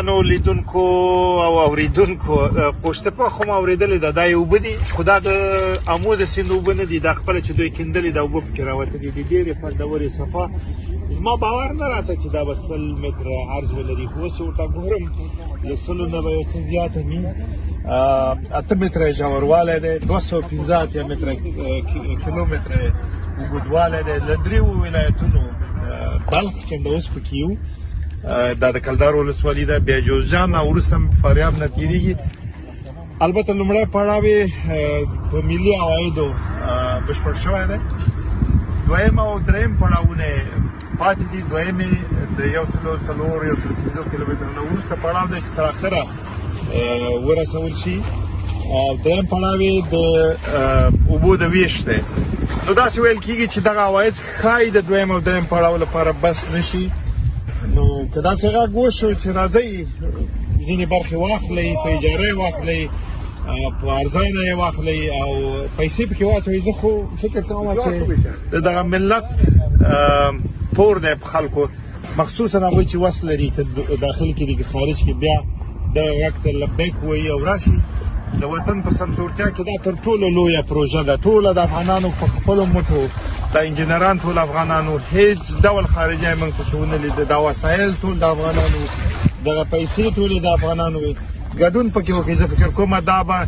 نو لیدونکو او اوریدونکو پوښتنه په خو ما اوریدلې ده دا یو بدی خدا د امو د سیند اوبه نه دي دا خپل چې دوی کیندلې دا اوبه پکې راوتلې دي ډېرې خوندورې صفا زما باور نه راته چې دا به 100 متره عرض ولري خو اوس ورته ګورم له 100 نه به یو څه زیاته وي 8 متره ژوروالی دی 215 متره کیلومتره اوږدوالی دی له دریو ولایتونو بلخ چې همدا اوس پکې یو دا د کلدار ولسوالي ده بیا جوزجان او وروسته فاریاب نه تېرېږي البته لومړی پړاو یې په ملي عوایدو بشپړ شوی دی دویم او دریم پړاوونه پاتې دي دویم یې د 104 کیلومترو نه وروسته پړاو دی چې تر اخره ورسول شي او دریم پړاو یې د اوبو د ویش دی نو داسې ویل کېږي چې دغه عواید ښایي د دویم او دریم پړاو لپاره بس نه شي نو که داسې غږ وشو چې راځئ ځینې برخې واخلئ په اجاره یې واخلئ په ارزانه یې واخلئ او پیسې پکې واچوئ زه خو فکر کوم چې د دغه ملت پور دی په خلکو مخصوصا هغوی چې وس لري که داخل کې دي که خارج کې بیا دغه غږ ته لبیک وایي او راشي د وطن په سمسورتیا کې دا تر ټولو لویه پروژه ده ټوله د افغانانو په خپلو مټو د انجینران ټول افغانانو هیڅ ډول خارجي موږ پکې ونه لیده دا وسایل ټول د افغانانو دغه پیسې ټولې د افغانانو وي ګډون پکې وکړي زه فکر کوم دا به